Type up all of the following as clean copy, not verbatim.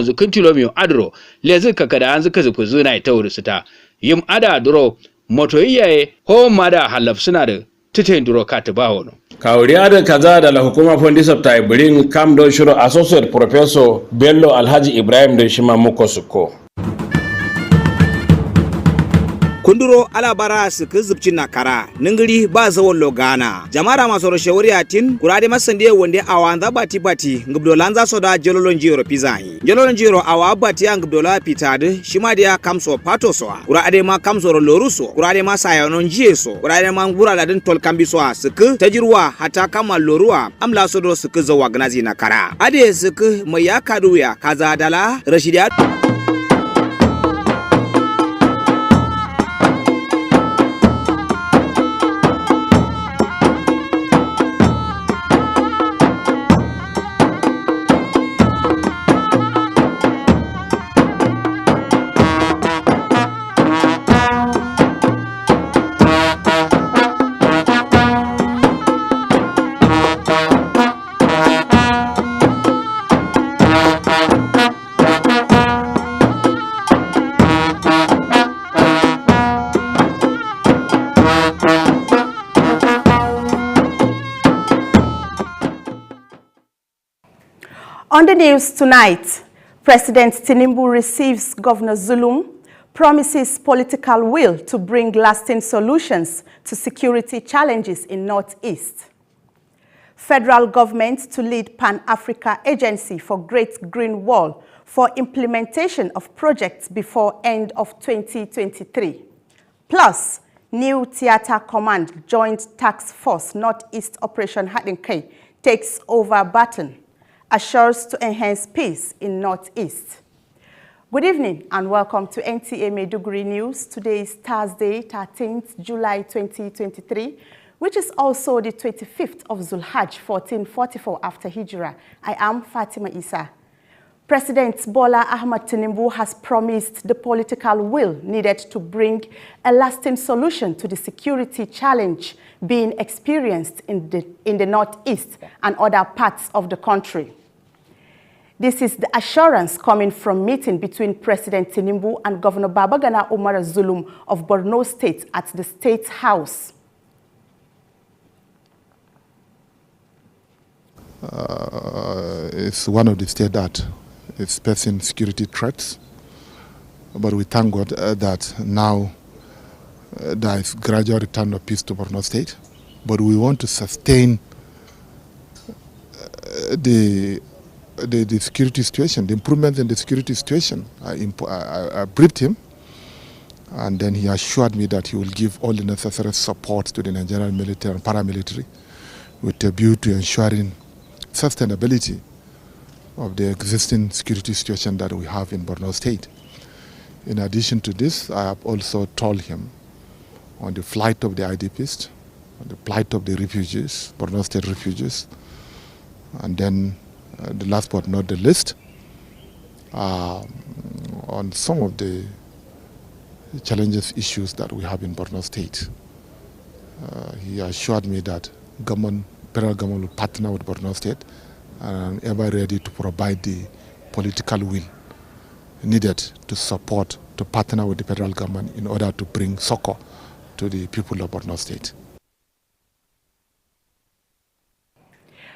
Zu kuntilomio adro lezi kakada anzu kazuku zuna ita urusita yim ada duro moto iyaye ho mada halaf suna da titin duro katibawo. Kawriyada kaza da la hukuma fondi sabta ibrin kam don shiro associate professor Bello Alhaji Ibrahim da shima muko suko. Kunduro alabara su kizubcin nakara ningiri ba zawon logana jamara masu rashawari atin kurade masande wande awanza bati ngubdolanza soda jololon jiro pizahi jololon jiro awa bati ya ngubdola pitade shimadia kamso pato soa kurade ma kamso loruso kurade ma sayonon jieso kurade ma ngura ladin tol kambiso suku tajirwa hata kama lorua amla sodo suku zawagnazi nakara ade suku mayaka duya kaza dala rashidia. On the news tonight, President Tinubu receives Governor Zulum, promises political will to bring lasting solutions to security challenges in Northeast. Federal government to lead Pan-Africa Agency for Great Green Wall for implementation of projects before end of 2023. Plus, new Theater Command Joint Task Force Northeast Operation Hadinkai takes over baton, assures to enhance peace in Northeast. Good evening and welcome to Nta Maiduguri News. Today is Thursday, 13th July 2023, which is also the 25th of Zulhaj 1444 after Hijrah. I am Fatima Isa. President Bola Ahmed Tinubu has promised the political will needed to bring a lasting solution to the security challenge being experienced in the Northeast and other parts of the country. This is the assurance coming from meeting between President Tinubu and Governor Babagana Umar Zulum of Borno State at the State House. It's one of the states that is facing security threats, but we thank God that now there is gradual return of peace to Borno State. But we want to sustain the security situation, the improvements in the security situation. I briefed him, and then he assured me that he will give all the necessary support to the Nigerian military and paramilitary with a view to ensuring sustainability of the existing security situation that we have in Borno State. In addition to this, I have also told him on the plight of the IDPs, on the plight of the refugees, Borno State refugees, and then the last but not the least, on some of the challenges, issues that we have in Borno State. He assured me that federal government will partner with Borno State and ever ready to provide the political will needed to support, to partner with the federal government in order to bring succor to the people of Borno State.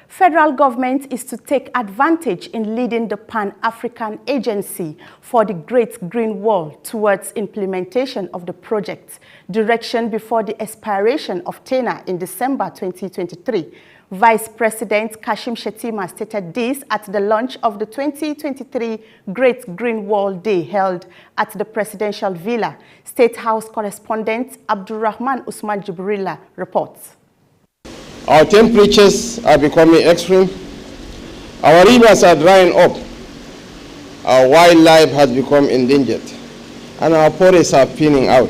Federal government is to take advantage in leading the Pan-African Agency for the Great Green Wall towards implementation of the project, direction before the expiration of tenure in December 2023. Vice President Kashim Shettima stated this at the launch of the 2023 Great Green Wall Day held at the Presidential Villa. State House correspondent Abdulrahman Usman Jibrila reports. Our temperatures are becoming extreme, our rivers are drying up, our wildlife has become endangered, and our forests are thinning out.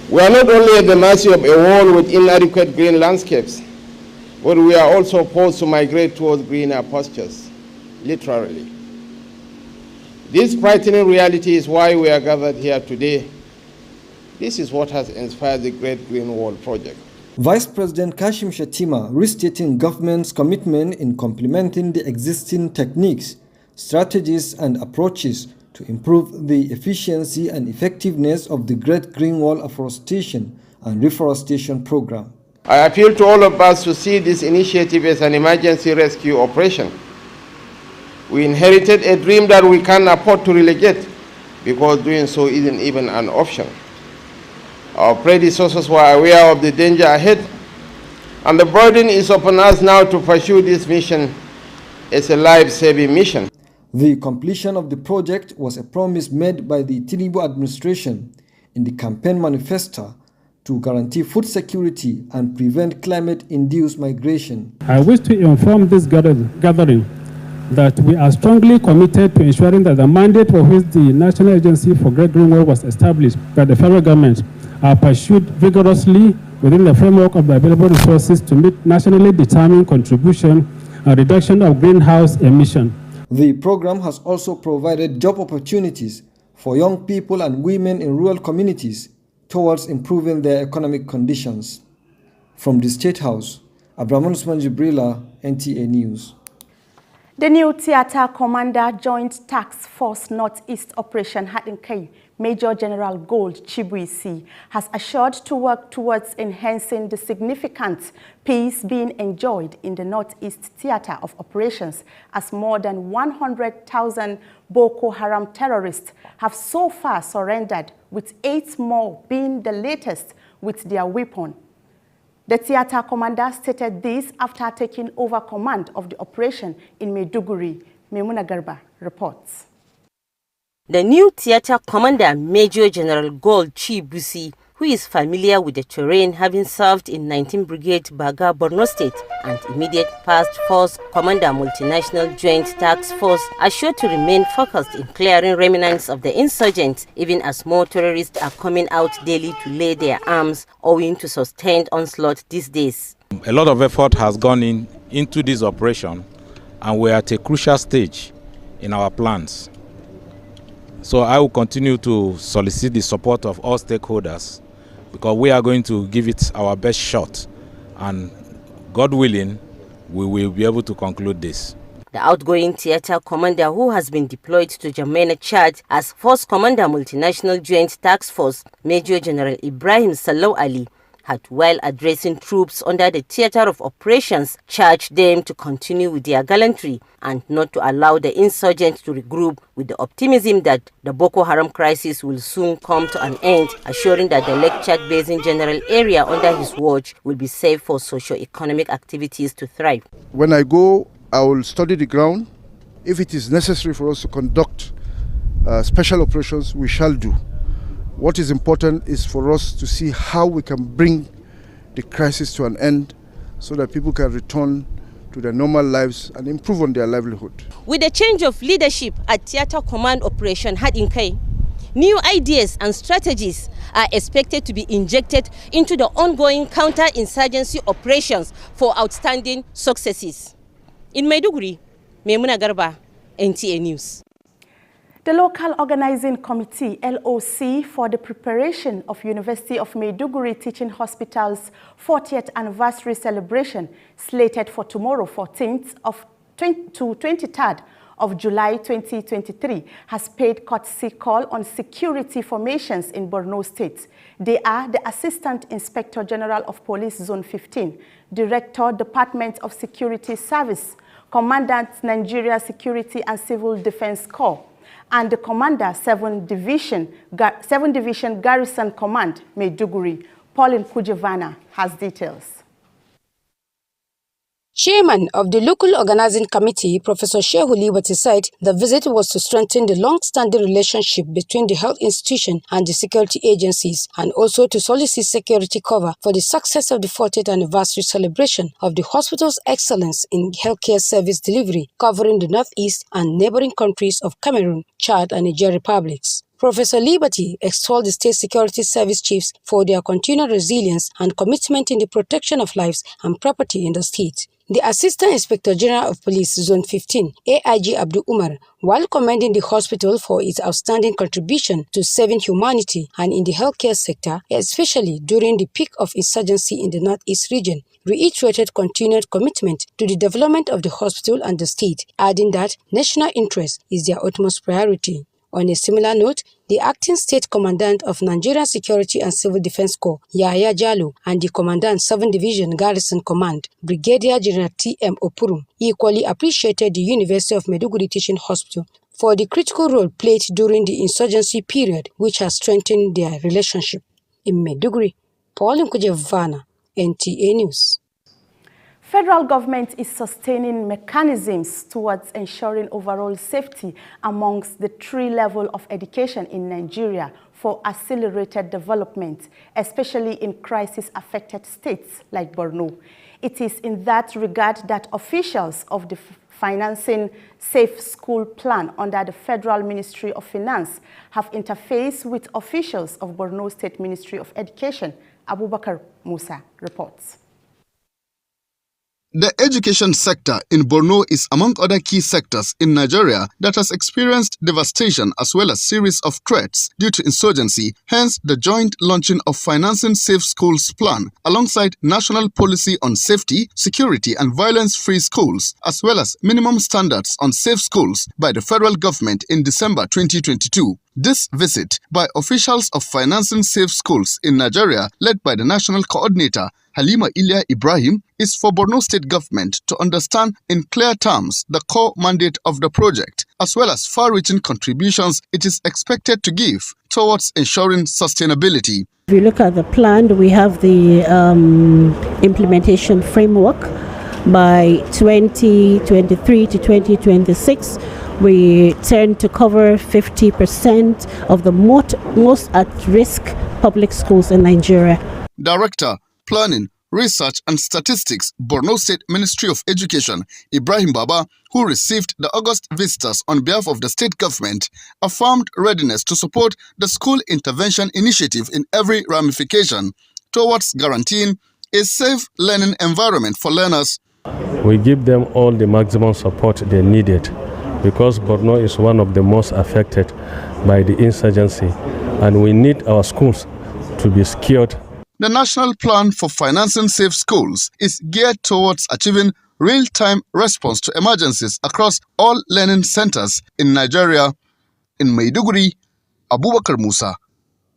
We are not only at the mercy of a wall with inadequate green landscapes, but we are also forced to migrate towards greener pastures, literally. This frightening reality is why we are gathered here today. This is what has inspired the Great Green Wall project. Vice President Kashim Shettima restating government's commitment in complementing the existing techniques strategies and approaches to improve the efficiency and effectiveness of the Great Green Wall Afforestation and Reforestation Program. I appeal to all of us to see this initiative as an emergency rescue operation. We inherited a dream that we can't afford to relegate, because doing so isn't even an option. Our predecessors were aware of the danger ahead, and the burden is upon us now to pursue this mission as a life-saving mission. The completion of the project was a promise made by the Tinubu administration in the campaign manifesto to guarantee food security and prevent climate-induced migration. I wish to inform this gathering that we are strongly committed to ensuring that the mandate for which the National Agency for Great Green Wall was established by the federal government are pursued vigorously within the framework of the available resources to meet nationally determined contribution and reduction of greenhouse emission. The program has also provided job opportunities for young people and women in rural communities towards improving their economic conditions. From the State House, Abraman Usman Jibrila, NTA News. The new Theatre Commander Joint Task Force Northeast Operation Hadinkai, Major General Gold Chibuisi, has assured to work towards enhancing the significant peace being enjoyed in the Northeast Theatre of Operations, as more than 100,000 Boko Haram terrorists have so far surrendered, with 8 more being the latest with their weapon. The theatre commander stated this after taking over command of the operation in Maiduguri. Memuna Garba reports. The new theatre commander, Major General Gold Chibuisi, who is familiar with the terrain, having served in 19th Brigade Baga, Borno State, and immediate past Force Commander Multinational Joint Task Force, are sure to remain focused in clearing remnants of the insurgents, even as more terrorists are coming out daily to lay their arms, owing to sustained onslaught these days. A lot of effort has gone into this operation, and we're at a crucial stage in our plans. So I will continue to solicit the support of all stakeholders, because we are going to give it our best shot, and God willing, we will be able to conclude this. The outgoing theatre commander, who has been deployed to Jamena, Chad as Force Commander Multinational Joint Task Force, Major General Ibrahim Salou Ali, had, while addressing troops under the theatre of operations, charged them to continue with their gallantry and not to allow the insurgents to regroup, with the optimism that the Boko Haram crisis will soon come to an end, assuring that the Lake Chad Basin general area under his watch will be safe for socio-economic activities to thrive. When I go, I will study the ground. If it is necessary for us to conduct special operations, we shall do. What is important is for us to see how we can bring the crisis to an end so that people can return to their normal lives and improve on their livelihood. With the change of leadership at Theatre Command Operation Hadinkai, new ideas and strategies are expected to be injected into the ongoing counter-insurgency operations for outstanding successes. In Maiduguri, Memuna Garba, NTA News. The local organizing committee, LOC, for the preparation of University of Maiduguri Teaching Hospital's 40th anniversary celebration, slated for tomorrow, 14th to 23rd of July 2023, has paid courtesy call on security formations in Borno State. They are the Assistant Inspector General of Police Zone 15, Director, Department of Security Service, Commandant, Nigeria Security and Civil Defense Corps, and the Commander, 7 Division Garrison Command, Maiduguri. Pauline Kujavana has details. Chairman of the local organizing committee, Professor Shehu Liberty, said the visit was to strengthen the long-standing relationship between the health institution and the security agencies, and also to solicit security cover for the success of the 40th anniversary celebration of the hospital's excellence in healthcare service delivery, covering the northeast and neighboring countries of Cameroon, Chad, and Niger republics. Professor Liberty extolled the state security service chiefs for their continued resilience and commitment in the protection of lives and property in the state. The Assistant Inspector General of Police Zone 15, AIG Abdul Umar, while commending the hospital for its outstanding contribution to saving humanity and in the healthcare sector, especially during the peak of insurgency in the northeast region, reiterated continued commitment to the development of the hospital and the state, adding that national interest is their utmost priority. On a similar note, the acting state commandant of Nigerian Security and Civil Defense Corps, Yahaya Jallo, and the commandant 7th Division Garrison Command, Brigadier General T.M. Opurum, equally appreciated the University of Maiduguri Teaching Hospital for the critical role played during the insurgency period, which has strengthened their relationship. In Maiduguri, Pauline Kujevana, NTA News. Federal government is sustaining mechanisms towards ensuring overall safety amongst the 3 levels of education in Nigeria for accelerated development, especially in crisis-affected states like Borno. It is in that regard that officials of the Financing Safe School Plan under the Federal Ministry of Finance have interfaced with officials of Borno State Ministry of Education. Abubakar Musa reports. The education sector in Borno is among other key sectors in Nigeria that has experienced devastation as well as series of threats due to insurgency, hence the joint launching of Financing Safe Schools Plan alongside National Policy on Safety, Security and Violence-Free Schools as well as minimum standards on safe schools by the federal government in December 2022. This visit by officials of Financing Safe Schools in Nigeria, led by the National Coordinator Halima Ilya Ibrahim, is for Borno State Government to understand in clear terms the core mandate of the project, as well as far-reaching contributions it is expected to give towards ensuring sustainability. If you look at the plan, we have the implementation framework. By 2023 to 2026, we tend to cover 50% of the most at-risk public schools in Nigeria. Director, Planning, Research and Statistics, Borno State Ministry of Education, Ibrahim Baba, who received the August visitors on behalf of the state government, affirmed readiness to support the school intervention initiative in every ramification towards guaranteeing a safe learning environment for learners. We give them all the maximum support they needed because Borno is one of the most affected by the insurgency and we need our schools to be secured. The National Plan for Financing Safe Schools is geared towards achieving real-time response to emergencies across all learning centers in Nigeria. In Maiduguri, Abubakar Musa,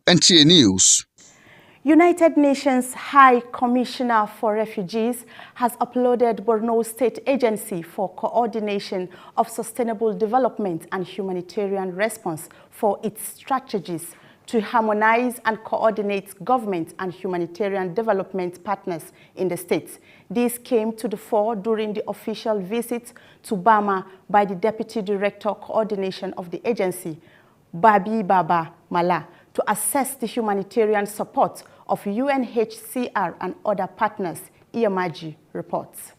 NTA News. United Nations High Commissioner for Refugees has uploaded Borno State Agency for Coordination of Sustainable Development and Humanitarian Response for its strategies to harmonize and coordinate government and humanitarian development partners in the state. This came to the fore during the official visit to Bama by the Deputy Director Coordination of the agency, Babi Baba Mala, to assess the humanitarian support of UNHCR and other partners, Iyamaji reports.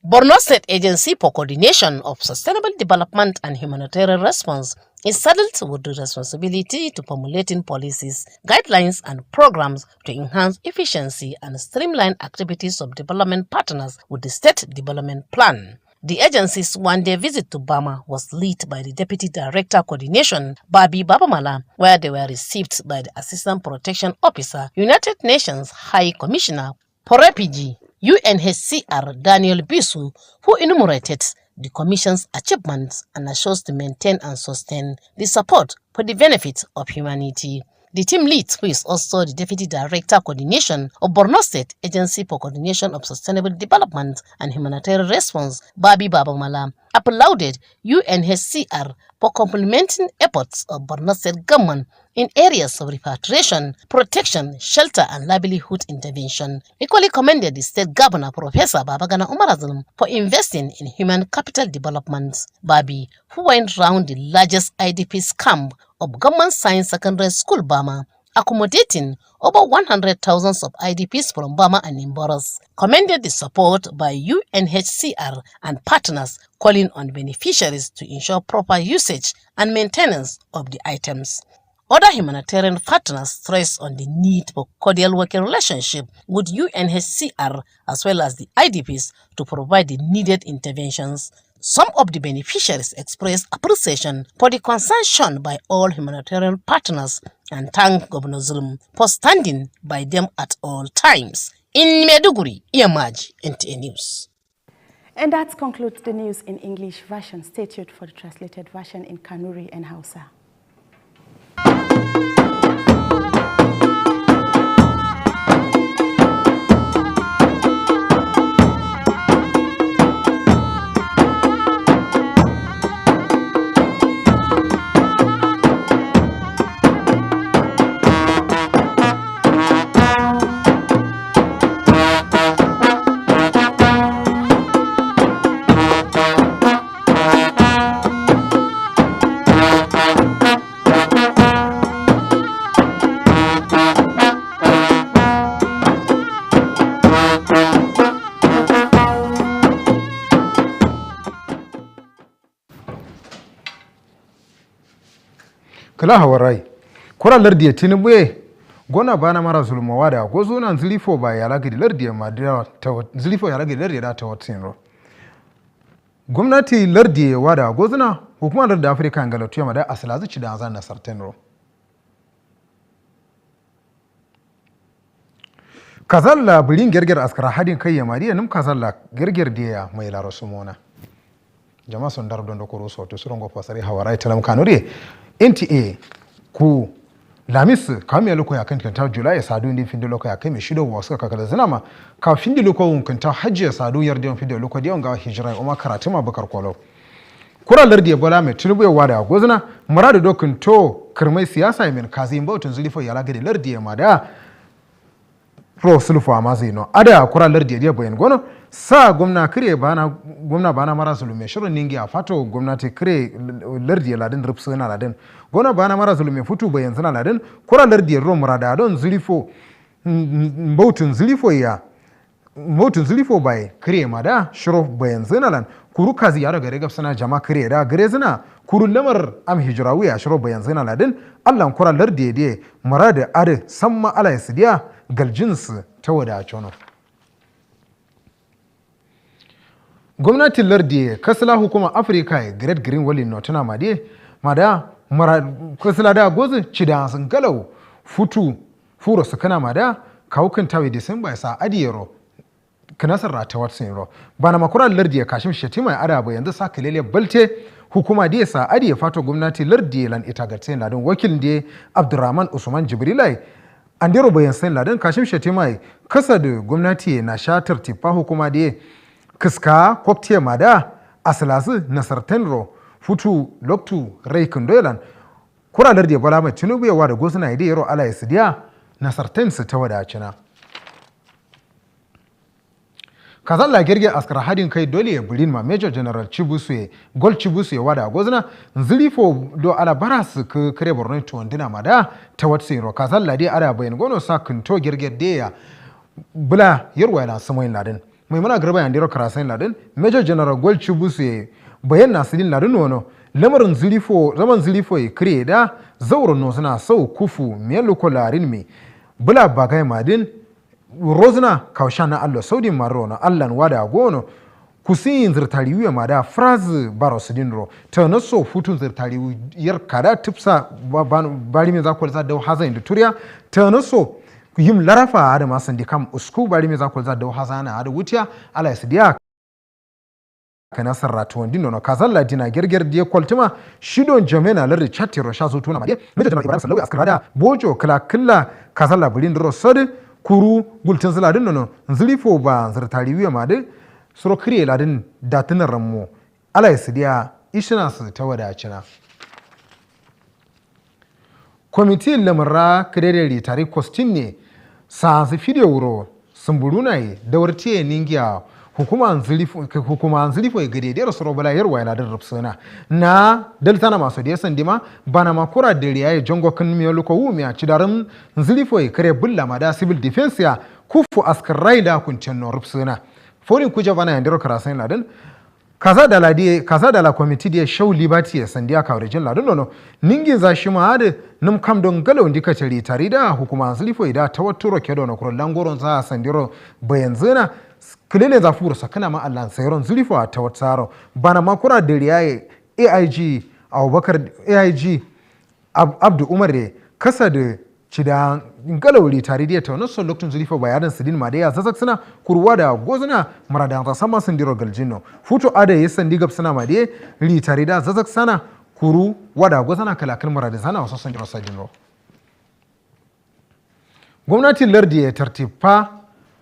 Borno State Agency for Coordination of Sustainable Development and Humanitarian Response is saddled with the responsibility to formulating policies, guidelines and programs to enhance efficiency and streamline activities of development partners with the State Development Plan. The agency's one-day visit to Bama was led by the Deputy Director Coordination, Babi Babamala, where they were received by the Assistant Protection Officer, United Nations High Commissioner for Refugee, UNHCR Daniel Bisu, who enumerated the Commission's achievements and assures to maintain and sustain the support for the benefit of humanity. The team lead, who is also the Deputy Director Coordination of Borno State Agency for Coordination of Sustainable Development and Humanitarian Response, Babi Babamala, applauded UNHCR for complementing efforts of Borno State government in areas of repatriation, protection, shelter and livelihood intervention. Equally commended the State Governor Professor Babagana Umarazulum for investing in human capital development. Babi, who went round the largest IDPs camp of Government Science Secondary School Bama, accommodating over 100,000 of IDPs from Bama and Imboros, commended the support by UNHCR and partners, calling on beneficiaries to ensure proper usage and maintenance of the items. Other humanitarian partners stress on the need for cordial working relationship with UNHCR as well as the IDPs to provide the needed interventions. Some of the beneficiaries expressed appreciation for the concern shown by all humanitarian partners and thanked Governor Zulum for standing by them at all times. In Maiduguri, Iyamaji, NTA News. And that concludes the news in English version. Stay tuned for the translated version in Kanuri and Hausa. kala hawarai kura lardiya tinubwe gona bana mara zulma wada gozo nan zilifo ba ya lagidi lardiya madira ta zilifo ya lagidi lardiya ta watsinro gwamnati lardiya wada gozuna hukumar lardin Afirka ngalatuya mada asalazu ci da zan nasartenro kazalla birin gerger askara hadin kai ya mariya nim kazalla gerger diya mai laro sumona jama'a sun dardo da koro soto surongo fasari hawarai talam kanuri NTA ku lamis kamiya loko ya kanta Julai sadu ndi finde loko ya kai shido wasu kakala zinama ka finde loko kanta hajji sadu yarda finde loko diyon ga hijira o makaratu ma bakar kwalo kura lardi bola mai tilbu wada gozna muradu dokin to kirmai siyasa min kazi bautun zulifo ya lagade lardi ma da pro sulfo amazino ada kura lardi dia bayan gono sa gwamna kire bana mara zulume shirin ningi a fato gwamnati kire lardi ladin ripsuna ladin gona bana mara zulume futu bayan zana ladin kura lardi ro murada don zulifo bautun zulifo bai kire ma da shiro bayan zana lan kuru kazi ya daga regab sana jama kire da gare zana kuru lamar am hijrawi ya shiro bayan zana ladin Allah kura lardi de murada ade samma ala yasidiya galjins ta wada chono gwamnatin lardi kasala hukuma Afirka Great Green Wall no tana mada kasala da gozu cida sun galau futu furo su kana mada kawukan tawe December sa adiyero kanasar rata watsin ro bana makura lardi kashim shetima araba yanzu sa kalele balte hukuma da sa adiye fato gwamnati lardi lan itagatsen ladin wakilin da Abdurrahman Usman Jibrilai andero bayan san ladin kashim shetima kasa da gwamnati na shatar tifa hukuma da kiska koktiye mada asalasu nasartenro futu loktu rai kundolan kuralar da bala mai tinubu yawa da gosuna ide yaro ala yasidiya nasartensu ta wadacina kazalla girge askar hadin kai dole ya burin ma Major General Chibusue Gold Chibusue wada gozna nzilifo do ala baras ke kare Borno to ndina mada ta watsi ro kazalla dai ara bayin gono sa kunto girge de ya bula yarwa la samoyin ladin mai mana garba yan dero karasain ladin Major General Gold Chibusue bayan nasidin ladin wono lamarin zilifo zaman zilifo ya kire da zauro no suna sau kufu miyallu ko larin mi bula bagai madin rozna kawshana allo saudi marona allan wada gono kusin zirtariyu ma da phrase barosidinro ta naso futun zirtariyu yar kada tipsa bari me zakol za da haza inda turiya ta naso yim larafa da masan dikam usku bari me zakol za da haza na da wutiya ala yasidiya kana sarratu wandino no kazalla dina gerger die koltima shidon jamena lar chatiro shazo tuna made meta jama'a ibrahim sallallahu askrada bojo kala killa kazalla bulin ro sodi kuru gultin ziladin nono zilifo ba zirtari wiya ma de suro kriye ladin datinan rammo ala yasidiya ishina su ta wadacina kwamitin lamarra kirere ritari kostin ne sa su fide wuro sumburuna yi da wartiye ningiya hukuma zilifo ya gade da suro bala yarwa ya ladin rupsuna na daltana masu da ya sandima bana makura da riya ya jongo kan miya luko wumi a cidarin zilifo ya kare bulla ma da civil defense ya kufu askarai da kuncin no rupsuna forin kuja bana yandiro karasain ladin kaza da la committee da show liberty ya sandiya ka origin ladin nono ningin za shi ma da num kam don galo ndika tare tare da hukuma zilifo da tawatturo kedo na kurlan goron za sandiro bayan zina kilele za furu sakana ma Allah sayron zilifo a tawatsaro bana makura da riyaye AIG Abubakar AIG Abdu Umar kasa da cida galawli tare da ta nasu lokacin zulifo bayanan sidin ma da ya zazak suna kurwa da gozuna maradan ta sama sun diro galjino futo ada ya sandi gab suna ma da ri tare da zazak sana kuru wada gozuna kalakal maradan sana wasu sun diro sajino gwamnatin lardi ya tartifa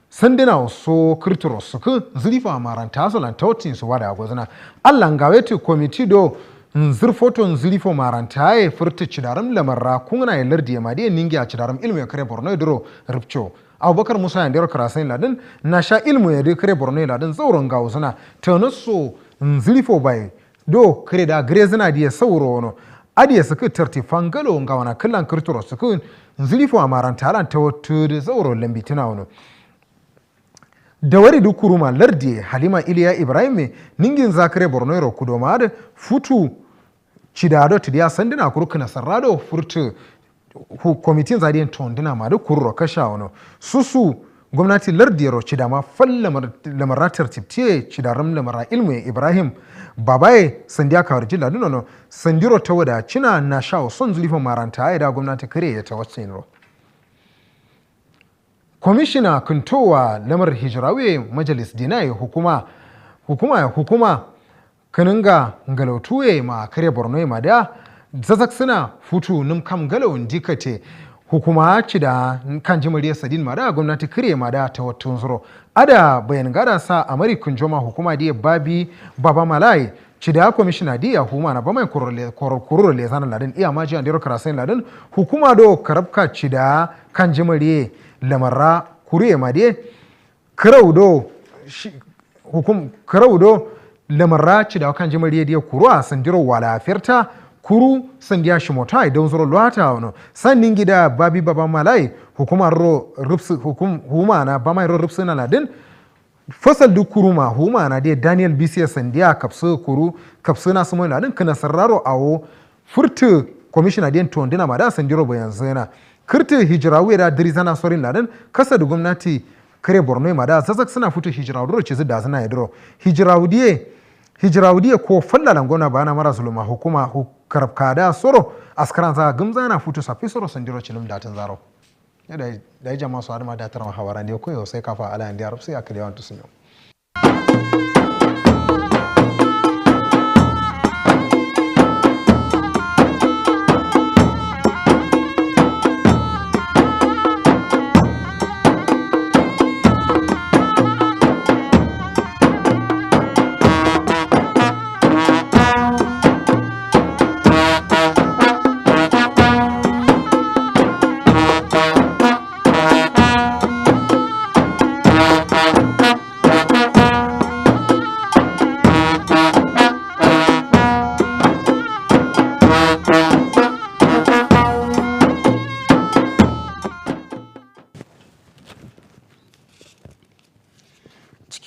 sandina so kirtiro su ku zulifa maranta su lan tautin su wada gozuna allan gaweti komiti do zurfoton zulifo maranta ya furta cidaram lamarra kuna ya lardi ya madiya ningi a cidaram ilmu ya kare borno ya duro ripcho abubakar musa ya ndero karasain ladin na sha ilmu ya kare borno ya ladin zauren gawo suna tanaso zulifo bai do kare da grezina diya sauro wano adiya suka tartifan galo gawana kallan kirtiro suka zulifo a maranta lan ta wato da zauro lambitina wano da wari duk kuruma lardi halima iliya ibrahim ningin zakare borno ya kudoma da futu cidado tidiya sandina kurkuna sarrado furtu komitin zadiyan tondina ma da kurro kasha wano susu gwamnati lardiyaro cidama fal lamaratar tiptiye cidaram lamara ilmu ibrahim babaye sandiya kawar jila nunono sandiro ta wada cina na sha son zulifin maranta ya da gwamnati kare ya ta wacce ro komishina kuntowa lamar hijirawe majalis dinai hukuma kaninga galautuwe ma kare borno ma da zazak suna futu num kam galau dikate hukuma ci da kan jimariya sadin ma da gwamnati kare ma da ta wattun zuro ada bayan gada sa amerikun joma hukuma da babi baba malai ci da komishina diya huma na ba mai kurur le zanen ladin iya maji an dero karasain ladin hukuma do karabka ci da kan jimariya lamarra kuriye ma de karaudo lamarra ci da kan jimariya diya kuruwa sandiro wala firta kuru sandiya shimota idan zuro luwata wano sannin gida babi baba malai hukumar huma na ba mai rupsu na ladin fasal duk kuruma huma na dai daniel bcs sandiya kapsu na sumo ladin kana sarraro awo furtu commissioner den tondina ma da sandiro bayan zena kirti hijirawe da dirizana sorin ladin kasa da gwamnati kare borno ma da zazak suna fito hijirawo ce da zana yadro hijirawo ko fallalan gona bana mara zuluma hukuma karabkada soro askaran za gumza na fito safi soro sandiro cilum datin zaro da jama'a su adama da tarar hawara ne ko yau sai kafa ala indiya sai aka da yawan tusunyo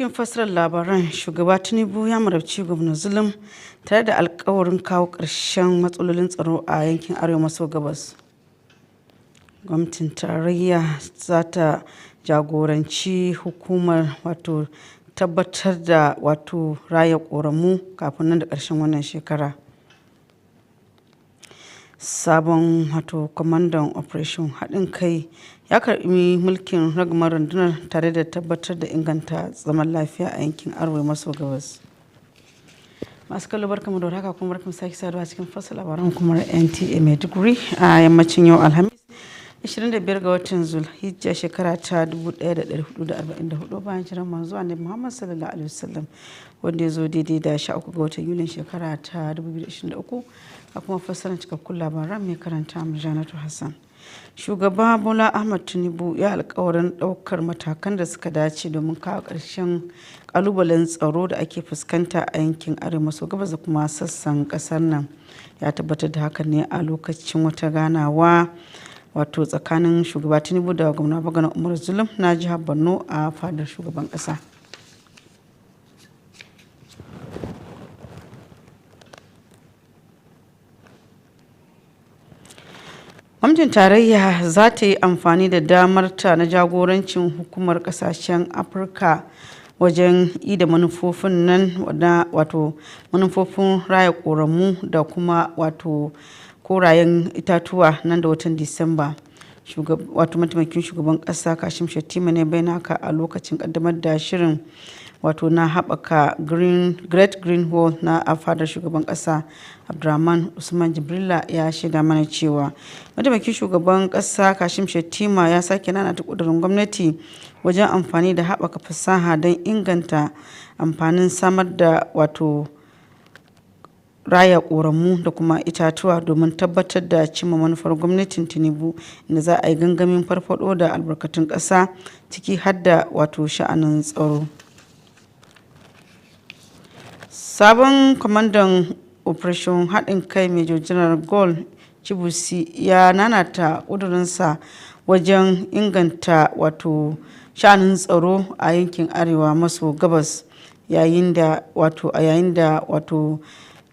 cikin fasirar labaran shugaba tinubu ya marabci gwamnan zulum tare da alkawarin kawo ƙarshen matsalolin tsaro a yankin arewa maso gabas gwamnatin tarayya za ta jagoranci hukumar tabbatar da raya ƙoramu kafin nan da ƙarshen wannan shekara sabon kwamandan operation haɗin kai ya karbi mulkin ragamar rundunar tare da tabbatar da inganta zaman lafiya a yankin arewa maso gabas masu kallo barkamu da haka kuma barkamu sake saduwa cikin fasa labaran kuma Nta Maiduguri a yammacin yau alhamis 25 ga watan zulhijja shekara ta 1444 bayan jiran manzo annabi Muhammad sallallahu alaihi wasallam wanda ya zo daidai da 13 ga watan yulin shekara ta 2023 a kuma fassarar cikakkun labaran mai karanta Murjanatu Hassan. Shugaba Bola Ahmed Tinubu ya alkawarin daukar matakan da suka dace domin kawo ƙarshen kalubalen tsaro da ake fuskanta a yankin arewa maso gabas da kuma sassan ƙasar nan. Ya tabbatar da hakan ne a lokacin wata ganawa tsakanin shugaba Tinubu da gwamna Bagana Umar Zulum na jihar Borno a fadar shugaban ƙasa. Gwamnatin tarayya za ta yi amfani da damarta na jagorancin hukumar kasashen Afirka wajen ida manufofin nan manufofin raya ƙoramu da kuma korayen itatuwa nan da watan Disamba. wato mataimakin shugaban ƙasa Kashim Shettima ne bayyana haka a lokacin ƙaddamar da shirin wato na haɓaka Great Green Wall na a fadar shugaban ƙasa. Abdurrahman Usman Jibrilla ya shaida mana cewa mataimakin shugaban ƙasa Kashim Shettima ya sake nanata ƙudurin gwamnati wajen amfani da haɓaka fasaha don inganta amfanin samar da wato raya ƙoramu da kuma itatuwa domin tabbatar da cimma manufar gwamnatin Tinubu, inda za a yi gangamin farfado da albarkatun ƙasa ciki har da wato sha'anin tsaro. Sabon kwamandan operation haɗin kai Major General Gol Chibusi ya nanata ƙudurinsa wajen inganta wato sha'anin tsaro a yankin arewa maso gabas yayin da wato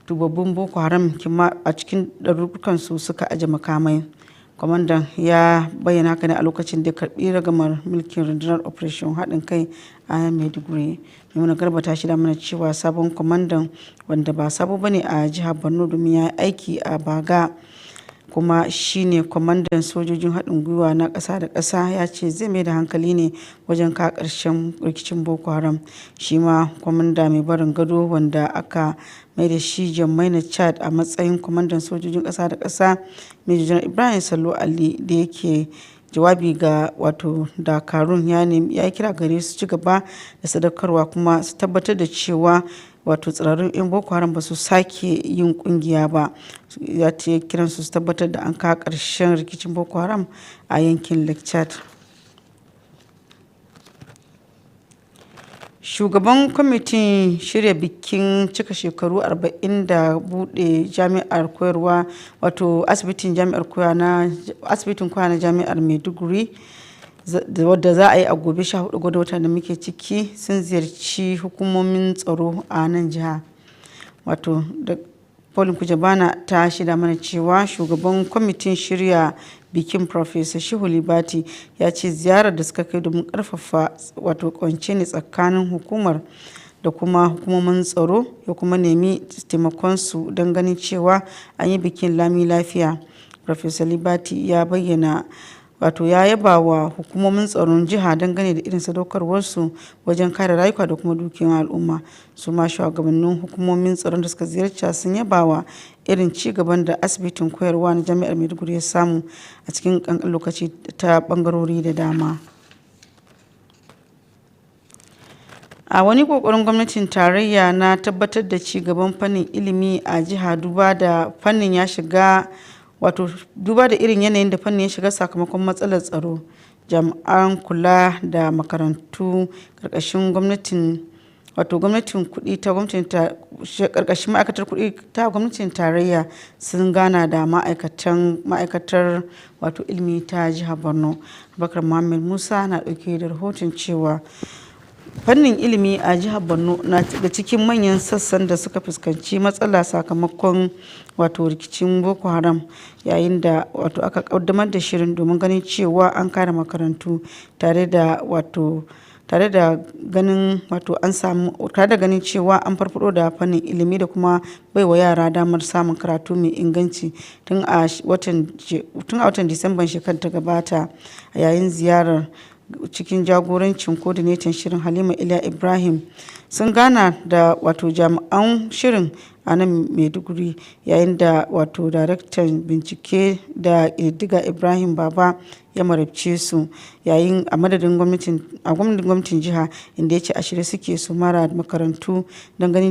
tubabbun Boko Haram a cikin ɗarurukansu suka aje makamai. Kwamandan ya bayyana haka ne a lokacin da karɓi ragamar mulkin rundunar operation haɗin kai a Maiduguri. Maimuna Garba ta shida mana cewa sabon kwamandan, wanda ba sabo bane a jihar Borno domin ya aiki a Baga kuma shine kwamandan sojojin haɗin gwiwa na ƙasa da ƙasa, ya ce zai mai da hankali ne wajen ka ƙarshen rikicin Boko Haram. Shi ma kwamanda mai barin gado wanda aka mai da shi Jammaina Chad a matsayin kwamandan sojojin ƙasa da ƙasa, Major General Ibrahim Sallo Ali, da yake jawabi ga wato dakarun ya kira gare su ci gaba da sadaukarwa kuma su tabbatar da cewa wato tsirarun 'yan Boko Haram ba su sake yin kungiya ba. Ya ce kiran su tabbatar da an kawo ƙarshen rikicin Boko Haram a yankin Lake Chad. Shugaban kwamitin shirya bikin cika shekaru 40 da bude jami'ar koyarwa wato asibitin koya na jami'ar Maiduguri wadda za a yi a gobe 14 ga watan da muke ciki sun ziyarci hukumomin tsaro a nan jiha. Wato da Paulin Kujabana ta shida mana cewa shugaban kwamitin shirya bikin Professor Shehu Libati ya ce ziyarar da suka kai domin karfafa wato kwance ne tsakanin hukumar da kuma hukumomin tsaro, ya kuma nemi taimakonsu don ganin cewa an yi bikin lami lafiya. Professor Libati ya bayyana wato ya yaba wa hukumomin tsaron jiha dangane da irin sadaukarwarsu wajen kare rayuka da kuma dukiyoyin al'umma. Su ma shugabannin hukumomin tsaron da suka ziyarci sun yaba wa irin ci gaban da asibitin koyarwa na jami'ar Maiduguri ya samu a cikin kankan lokaci ta bangarori da dama. A wani kokarin gwamnatin tarayya na tabbatar da ci gaban fannin ilimi a jiha duba da irin yanayin da fannin ya shiga sakamakon matsalar tsaro, jami'an kula da makarantu karkashin gwamnatin kuɗi ta karkashin ma'aikatar kuɗi ta gwamnatin tarayya sun gana da ma'aikatar wato ilimi ta jihar Borno. Bakar Muhammad Musa na ɗauke da rahoton cewa fannin ilimi a jihar Borno na daga cikin manyan sassan da suka fuskanci matsala sakamakon wato rikicin Boko Haram, yayin da wato aka kaddamar da shirin domin ganin cewa an kare makarantu tare da ganin cewa an farfado da fannin ilimi da kuma baiwa yara damar samun karatu mai inganci tun a watan Disamban shekarar ta gabata. A yayin ziyarar cikin jagorancin coordinator shirin Halima Iliya Ibrahim sun gana da wato jami'an shirin a nan Maiduguri, yayin da wato daraktan bincike da ƙididdiga Ibrahim Baba ya marabce su yayin a madadin gwamnatin jiha, inda ya ce a shirye suke su mara makarantu don ganin